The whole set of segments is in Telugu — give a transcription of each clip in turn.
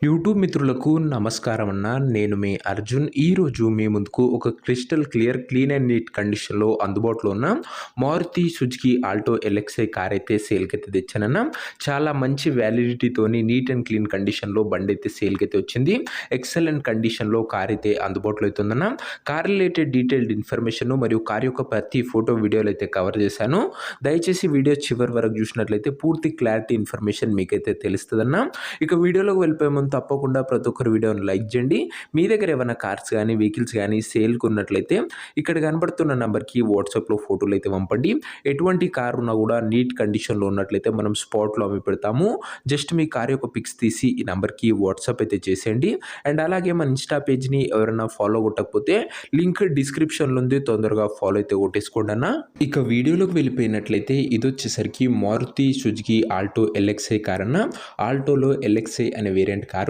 యూట్యూబ్ మిత్రులకు నమస్కారం అన్న. నేను మీ అర్జున్. ఈరోజు మీ ముందుకు ఒక crystal clear, clean and neat కండిషన్‌లో అందుబాటులో ఉన్న Maruti Suzuki Alto LXI car అయితే సేల్‌కైతే తెచ్చానన్న. చాలా మంచి వ్యాలిడిటీతోని నీట్ అండ్ క్లీన్ కండిషన్‌లో బండైతే సేల్‌కైతే వచ్చింది. ఎక్సలెంట్ కండిషన్‌లో కార్ అయితే అందుబాటులో అయితే ఉందన్న. కార్ రిలేటెడ్ డీటెయిల్డ్ ఇన్ఫర్మేషన్ మరియు కార్ యొక్క ప్రతి ఫోటో, వీడియోలు అయితే కవర్ చేశాను. దయచేసి వీడియో చివరి వరకు చూసినట్లయితే పూర్తి క్లారిటీ ఇన్ఫర్మేషన్ మీకైతే తెలుస్తదన్న. ఇక వీడియోలోకి వెళ్ళిపోయే ముందు తప్పకుండా ప్రతి ఒక్కరు వీడియోని లైక్ చేయండి. మీ దగ్గర ఏమైనా కార్స్ కానీ, వెహికల్స్ కానీ సేల్‌కి ఉన్నట్లయితే ఇక్కడ కనబడుతున్న నంబర్‌కి వాట్సాప్‌లో ఫోటోలు అయితే పంపండి. ఎటువంటి కార్ ఉన్నా కూడా నీట్ కండిషన్‌లో ఉన్నట్లయితే మనం స్పాట్‌లో అమ్మి పెడతాము. జస్ట్ మీ కార్ యొక్క పిక్స్ తీసి ఈ నంబర్‌కి వాట్సాప్ అయితే చేసేయండి. అండ్ అలాగే మన ఇన్‌స్టా పేజ్‌ని ఎవరైనా ఫాలో కొట్టకపోతే లింక్ డిస్క్రిప్షన్‌లో ఉంది. తొందరగా ఫాలో అయితే కొట్టేసుకోండి అన్న. ఇక వీడియోలోకి వెళ్ళిపోయినట్లయితే ఇదొచ్చేసరికి Maruti Suzuki Alto LXI car అన్న. ఆల్టోలో ఎల్ఎక్స్ఐ అనే వేరియంట్ కార్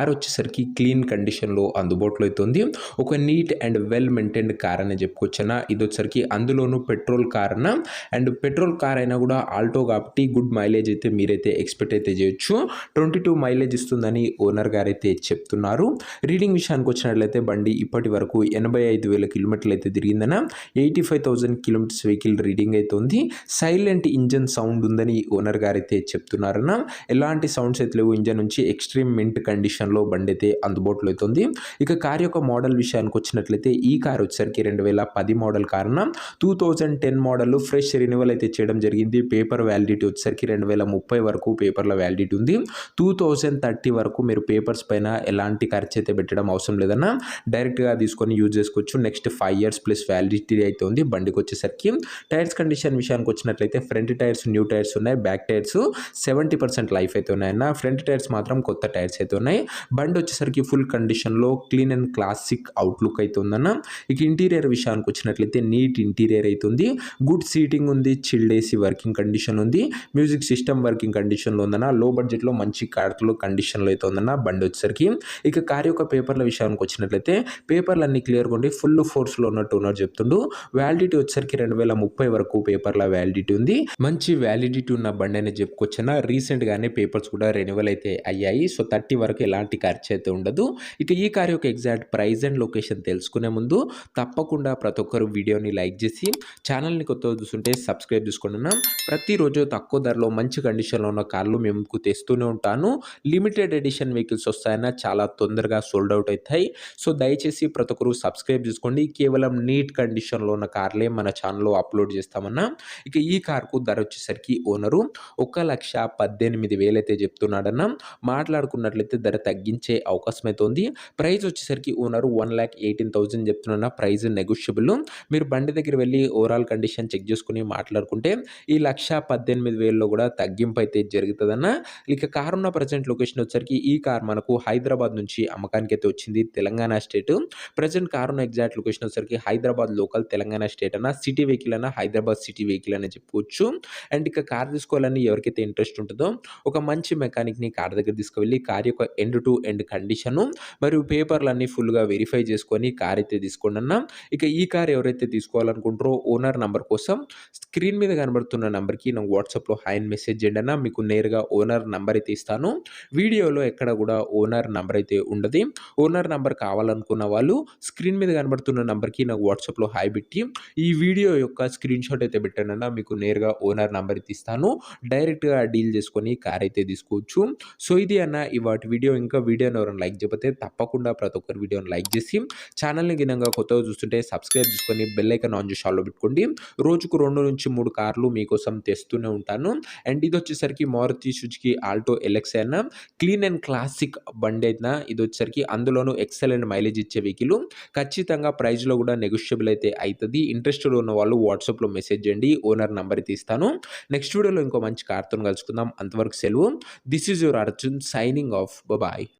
వచ్చేసరికి క్లీన్ కండిషన్‌లో అందుబాటులో అయితే ఉంది. ఒక neat and well maintained car అనే చెప్పుకోవచ్చన్న. ఇదొచ్చేసరికి అందులోనూ పెట్రోల్ కార్ అన్న. అండ్ పెట్రోల్ కార్ అయినా కూడా ఆల్టో కాబట్టి గుడ్ మైలేజ్ అయితే మీరైతే ఎక్స్‌పెక్ట్ అయితే చేయొచ్చు. 22 మైలేజ్ ఇస్తుందని ఓనర్ గారైతే చెప్తున్నారు. రీడింగ్ విషయానికి వచ్చినట్లయితే బండి ఇప్పటి వరకు 85,000 కిలోమీటర్లు అయితే తిరిగిందన్న. 85,000 కిలోమీటర్స్ వెహికల్ రీడింగ్ అయితే ఉంది. సైలెంట్ ఇంజన్ సౌండ్ ఉందని ఓనర్ గారైతే చెప్తున్నారన్న. ఎలాంటి సౌండ్స్ అయితే లేవు ఇంజన్ నుంచి. ఎక్స్ట్రీమ్ మింట్ కండిషన్‌లో బండి అయితే అందుబాటులో అయితే ఉంది. ఇక కార్ యొక్క మోడల్ విషయానికి వచ్చినట్లయితే ఈ కార్ వచ్చేసరికి 2010 మోడల్ కార్ అన్న. 2010 మోడల్ ఫ్రెష్ రెన్యువల్ అయితే చేయడం జరిగింది. పేపర్ వ్యాలిడిటీ వచ్చేసరికి 2030 వరకు పేపర్ల వ్యాలిడిటీ ఉంది. 2030 వరకు మీరు పేపర్స్ పైన ఎలాంటి ఖర్చు అయితే పెట్టడం అవసరం లేదన్న. డైరెక్ట్‌గా తీసుకొని యూజ్ చేసుకోవచ్చు. నెక్స్ట్ 5 ఇయర్స్ ప్లస్ వ్యాలిడిటీ అయితే ఉంది బండికి వచ్చేసరికి. టైర్స్ కండిషన్ విషయానికి వచ్చినట్లయితే ఫ్రంట్ టైర్స్ న్యూ టైర్స్ ఉన్నాయి. బ్యాక్ టైర్స్ 70% లైఫ్ అయితే ఉన్నాయన్న. ఫ్రంట్ టైర్స్ మాత్రం కొత్త టైర్స్ అయితే ఉన్నాయి. బండి వచ్చేసరికి ఫుల్ కండిషన్‌లో క్లీన్ అండ్ క్లాసిక్ అవుట్‌లుక్ అయితే ఉందన్న. ఇక ఇంటీరియర్ విషయానికి వచ్చినట్లయితే నీట్ ఇంటీరియర్ అయితే ఉంది. గుడ్ సీటింగ్ ఉంది. చిల్డ్ ఏసీ వర్కింగ్ కండిషన్ ఉంది. మ్యూజిక్ సిస్టమ్ వర్కింగ్ కండిషన్‌లో ఉందన్న. లో బడ్జెట్‌లో మంచి కార్‌లో కండిషన్‌లో అయితే ఉందన్న బండి వచ్చేసరికి. ఇక కార్ యొక్క పేపర్ల విషయానికి వచ్చినట్లయితే పేపర్లు అన్ని క్లియర్‌గా ఉండి ఫుల్ ఫోర్స్‌లో ఉన్నట్టు ఓనర్ చెప్తుండు. వ్యాలిడిటీ వచ్చేసరికి 2030 వరకు పేపర్ల వ్యాలిడిటీ ఉంది. మంచి వ్యాలిడిటీ ఉన్న బండి అనేది చెప్పుకోవచ్చన్న. రీసెంట్‌గానే పేపర్స్ కూడా రెన్యువల్ అయితే అయ్యాయి. సో 30 వరకు ఎలాంటి ఖర్చు అయితే ఉండదు. ఇక ఈ కార్ యొక్క ఎగ్జాక్ట్ ప్రైస్ అండ్ లొకేషన్ తెలుసుకునే ముందు తప్పకుండా ప్రతి ఒక్కరు వీడియోని లైక్ చేసి ఛానల్‌ని కొత్తగా చూస్తుంటే సబ్స్క్రైబ్ చేసుకోండి అన్న. ప్రతిరోజు తక్కువ ధరలో మంచి కండిషన్‌లో ఉన్న కార్లు మేము మీకు తెస్తూనే ఉంటాను. లిమిటెడ్ ఎడిషన్ వెహికల్స్ వస్తాయన్న. చాలా తొందరగా సోల్డ్ అవుట్ అవుతాయి. సో దయచేసి ప్రతి ఒక్కరు సబ్స్క్రైబ్ చేసుకోండి. కేవలం నీట్ కండిషన్‌లో ఉన్న కార్లే మన ఛానల్‌లో అప్లోడ్ చేస్తామన్న. ఇక ఈ కార్‌కు ధర వచ్చేసరికి ఓనరు 1,18,000 అయితే చెప్తున్నాడన్న. మాట్లాడుకున్నట్లయితే ధర తగ్గించే అవకాశం అయితే ఉంది. ప్రైస్ వచ్చేసరికి ఓనరు 1,18,000 చెప్తున్నా. Price negotiable. మీరు బండి దగ్గర వెళ్ళి ఓవరాల్ కండిషన్ చెక్ చేసుకొని మాట్లాడుకుంటే ఈ 1,18,000లో కూడా తగ్గింపు అయితే జరుగుతుందన్న. ఇక కార్ ఉన్న ప్రజెంట్ లొకేషన్ వచ్చేసరికి ఈ కార్ మనకు హైదరాబాద్ నుంచి అమ్మకానికి అయితే వచ్చింది. తెలంగాణ స్టేట్. ప్రజెంట్ కార్ ఉన్న ఎగ్జాక్ట్ లొకేషన్ వచ్చేసరికి హైదరాబాద్ లోకల్, తెలంగాణ స్టేట్ అన్న. సిటీ వెహికల్ అన్న, హైదరాబాద్ సిటీ వెహికల్ అని చెప్పుకోవచ్చు. అండ్ ఇక కార్ తీసుకోవాలని ఎవరికైతే ఇంట్రెస్ట్ ఉంటుందో ఒక మంచి మెకానిక్‌ని కార్ దగ్గర తీసుకువెళ్ళి కార్ యొక్క ఎండ్ టు ఎండ్ కండిషను మరియు పేపర్లన్నీ ఫుల్‌గా వెరిఫై చేసుకొని కార్ అయితే తీసుకోండి అన్న. ఇక ఈ కార్ ఎవరైతే తీసుకోవాలనుకుంటారో ఓనర్ నంబర్ కోసం స్క్రీన్ మీద కనబడుతున్న నంబర్‌కి నాకు వాట్సాప్‌లో హాయ్ అని మెసేజ్ చేయండి అన్న. మీకు నేరుగా ఓనర్ నంబర్ అయితే ఇస్తాను. వీడియోలో ఎక్కడ కూడా ఓనర్ నంబర్ అయితే ఉండదు. ఓనర్ నంబర్ కావాలనుకున్న వాళ్ళు స్క్రీన్ మీద కనబడుతున్న నంబర్‌కి నాకు వాట్సాప్‌లో హాయ్ పెట్టి ఈ వీడియో యొక్క స్క్రీన్‌షాట్ అయితే పెట్టండి అన్న. మీకు నేరుగా ఓనర్ నంబర్ అయితే ఇస్తాను. డైరెక్ట్‌గా డీల్ చేసుకొని కార్ అయితే తీసుకోవచ్చు. సో ఇది అన్న ఇవాటి వీడియో. ఇంకా వీడియోని ఎవరైనా లైక్ చేయకపోతే తప్పకుండా ప్రతి ఒక్కరు వీడియోని లైక్ చేసి ఛానల్‌ని గినంగా కొత్తగా చూస్తుంటే సబ్స్క్రైబ్ చేసుకొని బెల్ ఐకాన్ ఆన్ చేసి ఆల్‌లో పెట్టుకోండి. రోజుకు 2-3 కార్లు మీకోసం తెస్తూనే ఉంటాను. అండ్ ఇది వచ్చేసరికి మారుతి సుజుకి ఆల్టో ఎల్ఎక్స్ఐ అన్న. క్లీన్ అండ్ క్లాసిక్ బండి అయినా ఇది వచ్చేసరికి అందులోనూ ఎక్సలెంట్ మైలేజ్ ఇచ్చే వెహికల్. ఖచ్చితంగా ప్రైస్‌లో కూడా నెగోషియబుల్ అయితే అయితది. ఇంట్రెస్టెడ్ ఉన్న వాళ్ళు వాట్సాప్‌లో మెసేజ్ చేయండి. ఓనర్ నంబర్ అయితే ఇస్తాను. నెక్స్ట్ వీడియోలో ఇంకో మంచి కార్‌తోని కలుసుకుందాం. అంతవరకు సెలవు. This is your Arjun signing off. Bye.